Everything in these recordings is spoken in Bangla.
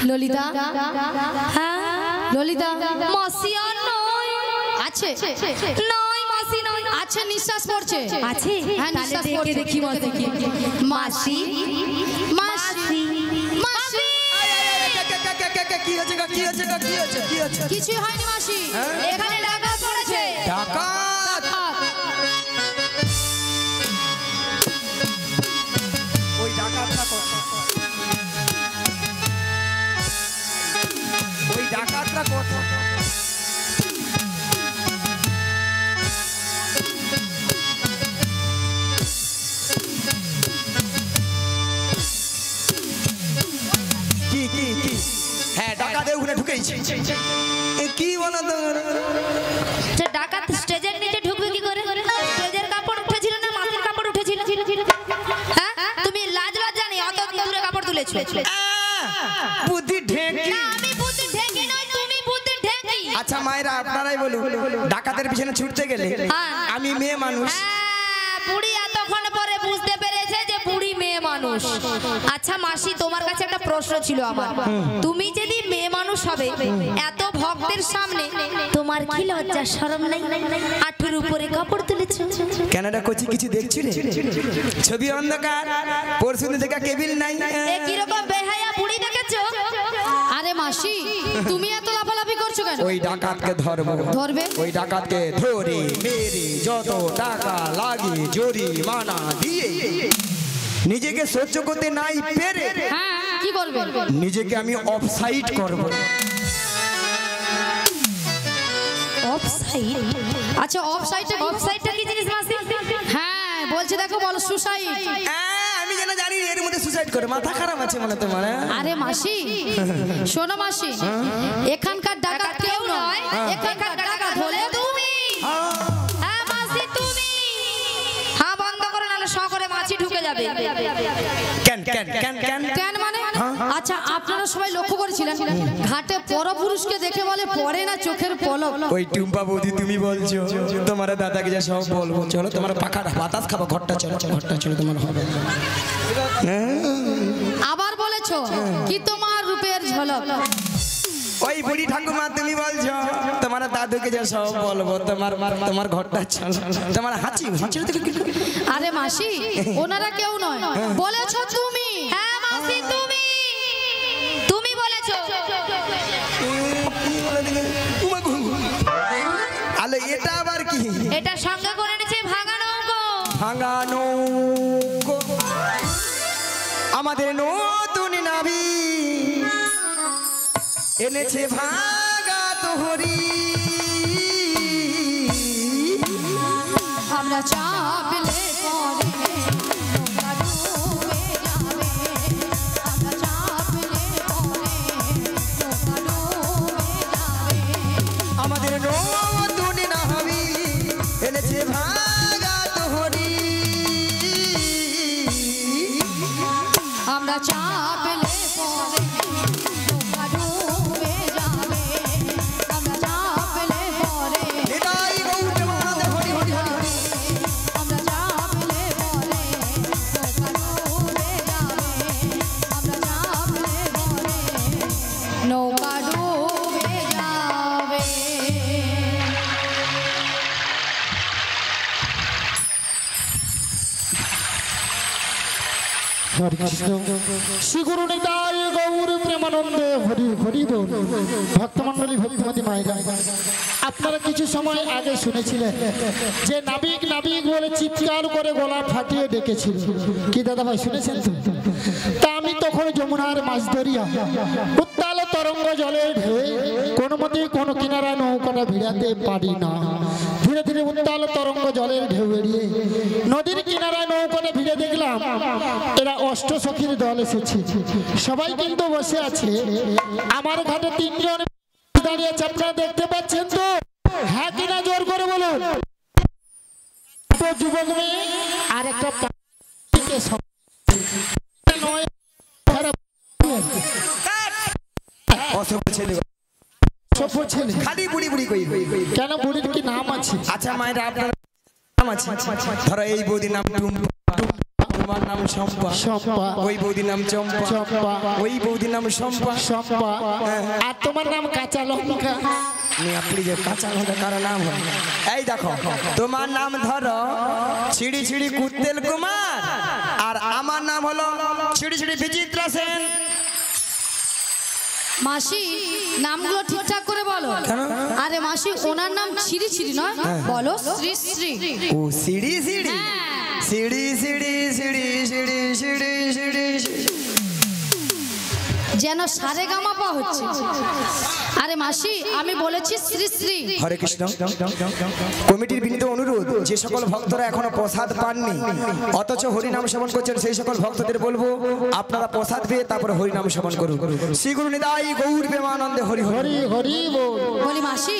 ললিতা ললিতা মাসি আর নয় আছে নয় মাসি নয় আছে নিঃশ্বাস পড়ছে আছে হ্যাঁ নিঃশ্বাস পড়ছে দেখি মাসি মাসি মাসি কি হচ্ছে কি হচ্ছে কি হচ্ছে কি হচ্ছে কিছু হয়নি মাসি এখানে ডাকাত পড়েছে ডাকাত ওই ডাকাতটা ওই ডাকাতটা কত কি কি কি হ্যাঁ ডাকাতে ওখানে ঢুকেইছে কি বলো তো ডাকাত স্টেজের নিচে ঢুকবে কি করে স্টেজের কাপড় উঠেছিল না মাথার কাপড় উঠেছিল হ্যাঁ তুমি লাজ লজ্জা নেই অত দূরে কাপড় তুলেছো বুদ্ধি ঢেকি না আমি বুদ্ধি ঢেকি নয় তুমি বুদ্ধি ঢেকি আচ্ছা মায়েরা আপনারাই বলুন ডাকাতের পিছনে ছুটতে গেলে আমি মেয়ে মানুষ বুড়ি এতক্ষণ পরে বুঝতে পেরেছে যে বুড়ি মেয়ে মানুষ আচ্ছা মাসি তোমার কাছে একটা প্রশ্ন ছিল আমার তুমি যদি মেয়ে মানুষ হবে এত ভক্তের সামনে তোমার কি লজ্জা শরম নাই আঠুর উপরে কাপড় তুলেছো কেনাডা কোচি কিছু দেখছিলে ছবি অন্ধকার পরশুদিন থেকে কেবিল নাই এ কি রকম বেহায়া বুড়ি দেখেছো আরে মাসি তুমি এত লাফালাফি করছো কেন ওই ডাকাতকে ধরবে ওই ডাকাতকে ধরে মেরে যত টাকা লাগে জরিমানা দিয়ে নিজেকে সহ্য করতে নাই পেরে কি করবে নিজেকে আমি অফসাইড করব অফসাইড আচ্ছা অফসাইডটা কি জিনিস মাসি হ্যাঁ বলছে দেখো বলো সুসাইড আমি জানি এর মধ্যে সুসাইড করে মাথা খারাপ আছে মনে তোমার আরে মাসি শোনো মাসি এখানকার ডাকাত কেউ নয় এখানকার ডাকাত হলে তুমি হ্যাঁ মাসি তুমি হ্যাঁ বন্ধ করে নালে শহরে মাছি ঢুকে যাবে কেন মানে আচ্ছা আপনারা সবাই লক্ষ্য করেছিলেন ঘাটে পরপুরুষকে দেখে বলে পড়ে না চোখের পলক ওই টুম্পা বৌদি তুমি বলছো তোমার দাদাকে যা সব বলবো চলো তোমার পাখাটা বাতাস খাবো ঘরটা চলো তোমার হবে আবার বলেছো কি তোমার রূপের ঝলক ওই বুড়ি ঠাকুমা তুমি বলছো তোমার দাদুকে যা সব বলবো তোমার ঘরটা চলো তোমার হাঁচি আরে মাসি ওনারা কেউ নয় বলেছো তুমি হ্যাঁ মাসি তুমি বলেছো আলে এটা আবার কি এটা সঙ্গে করে এনেছে ভাঙানো আমাদের নতুন নাবি এনেছে ভাঙা তোহরি আমরা চাপলে আমাদের নতুন নাবি এনেছে ভাঙা তোহরি আমরা চাপলে নৌকা ডুবে যাবে শ্রী গুরু নিতাই গৌর প্রেমানন্দে হরি হরি বল ভক্তমণ্ডলী ভক্তিমতী মায়েরা আপনারা কিছু সময় আগে শুনেছিলেন যে নাবিক বলে চিৎকার করে গলা ফাটিয়ে ডেকেছিল কি দাদা ভাই শুনেছেন তো তা আমি তখন যমুনার মাছ ধরিয়া উত্তাল তরঙ্গ জলে ঢেউ কোনো মতে কোনো কিনারায় নৌকাটা ভিড়াতে পারি না ধীরে ধীরে উত্তাল তরঙ্গ জলের ঢেউ এড়িয়ে নদীর কিনারায় নৌকাটা ভিড়ে দেখলাম এরা অষ্টসখীর দল এসেছে সবাই কিন্তু বসে আছে আমার ঘাটে তিনজন দাঁড়িয়ে আছে আপনারা দেখতে পাচ্ছেন তো হ্যাঁ কিনা জোর করে বলুন যুবক মেয়ে আর একটা ছেলে খালি বুড়ি বুড়ি কই কেন বুড়ির কি নাম আছে আচ্ছা মায়েরা আপনার নাম আছে ধরো এই বৌদির নাম টুম্পা তোমার নাম শম্পা শম্পা ওই বৌদির নাম চম্পা চম্পা ওই বৌদির নাম শম্পা শম্পা আর তোমার নাম কাঁচা লঙ্কা আপনি যে কাঁচা লঙ্কা কারো নাম হয় এই দেখো তোমার নাম ধরো ছিড়ি ছিড়ি কুত্তেল কুমার আর আমার নাম হলো ছিড়ি ছিড়ি বিচিত্রা সেন মাসি নামগুলো ঠিকঠাক করে বলো আরে মাসি ওনার নাম ছিড়ি ছিড়ি নয় বলো শ্রী শ্রী ও সিঁড়ি সিঁড়ি সিঁড়ি সিঁড়ি সিঁড়ি সিঁড়ি সিঁড়ি সিঁড়ি যেন সারে গামাপা হচ্ছে আরে মাসি আমি বলেছি শ্রী শ্রী হরে কৃষ্ণ কমিটির বিনীত অনুরোধ যে সকল ভক্তরা এখনো প্রসাদ পাননি অথচ হরিনাম সেবন করছেন সেই সকল ভক্তদের বলবো আপনারা প্রসাদ পেয়ে তারপরে হরিনাম সেবন করুন শ্রী গুরু নিতাই গৌর প্রেমানন্দে হরি হরি হরি বল বলি মাসি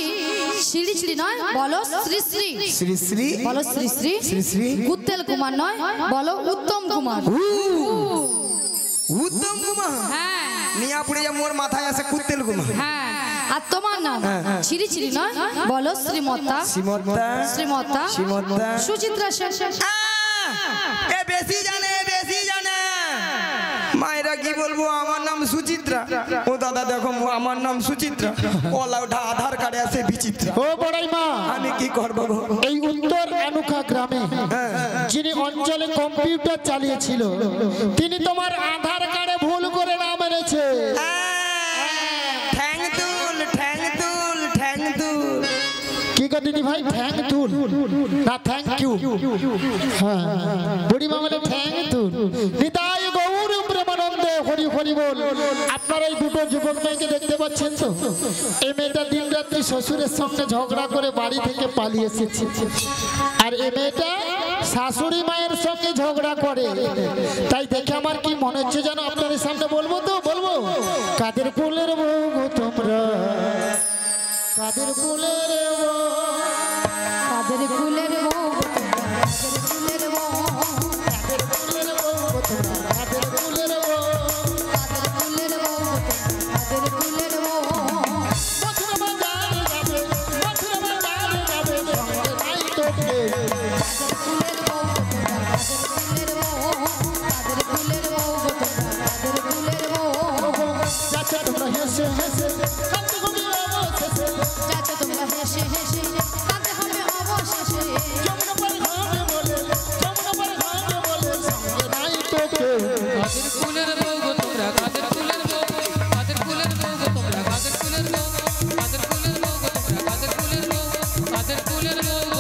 সিঁড়ি সিঁড়ি নয় বলো শ্রী শ্রী শ্রী শ্রী বলো শ্রী শ্রী শ্রী শ্রী উত্তেল কুমার নয় বলো উত্তম কুমার উত্তম কুমার হ্যাঁ নিয়াপুরে যে মোর মাথায় আছে কুত্তেল কুমার হ্যাঁ আর তোমার নাম ছিড়ি ছিড়ি নয় বলো শ্রীমত্তা শ্রীমত্তা শ্রীমত্তা শ্রীমত্তা সুচিত্রা সেন এ বেশি জানে মায়েরা কি বলবো আমার নাম সুচিত্রা ও দাদা দেখো আমার নাম সুচিত্রা ওলা ওঠা আধার কার্ডে আছে বিচিত্রা ও বড়াই মা আমি কি করবো গো? এই উত্তর আনুখা গ্রামে যিনি অঞ্চলে কম্পিউটার চালিয়েছিল তিনি তোমার আধার কার্ডে ভুল করে নাম এনেছে ঠ্যাং তুল ঠ্যাং তুল ঠ্যাং তুল কি গো দিদি ভাই থ্যাংক তুল না থ্যাংক ইউ হ্যাঁ বুড়ি মা বলে থ্যাংক তুল নিতাই গৌর প্রেমানন্দে হরি হরি বল আপনারা এই দুটো যুবক মেয়েকে দেখতে পাচ্ছেন তো এই মেয়েটা দিন রাত্রি শ্বশুরের সঙ্গে ঝগড়া করে বাড়ি থেকে পালিয়ে এসেছে আর এই মেয়েটা শাশুড়ি মায়ের সঙ্গে ঝগড়া করে তাই দেখে আমার কি মনে হচ্ছে যেন আপনাদের সামনে বলবো তো বলবো কাদের কুলের বউ গো তোমরা কাদের কুলের বউ কাদের কুলের বউ কাদের কুলের বউ কাদের কুলের বউ গো তোমরা কাদের কুলের বউ কাদের কুলের বউ কাদের কুলের বউ মথুরা বাজারে যাবে মথুরা বাজারে যাবে সঙ্গে নাই তোকে কাদের কুলের বউ কাদের কুলের বউ কাদের কুলের বউ চাচা তোমরা হেসে হেসে কাঁদতে হবে অবশেষে চাচা তোমরা হেসে হেসে কাঁদতে হবে অবশেষে যমুনা পার ঘাটে বলে সঙ্গে নাই তোকে কাদের কুলের বউ গো তোমরা কাদের কুলের বউ কাদের কুলের বউ গো তোমরা কাদের কুলের বউ কাদের কুলের বউ গো তোমরা কাদের কুলের বউ কাদের কুলের বউ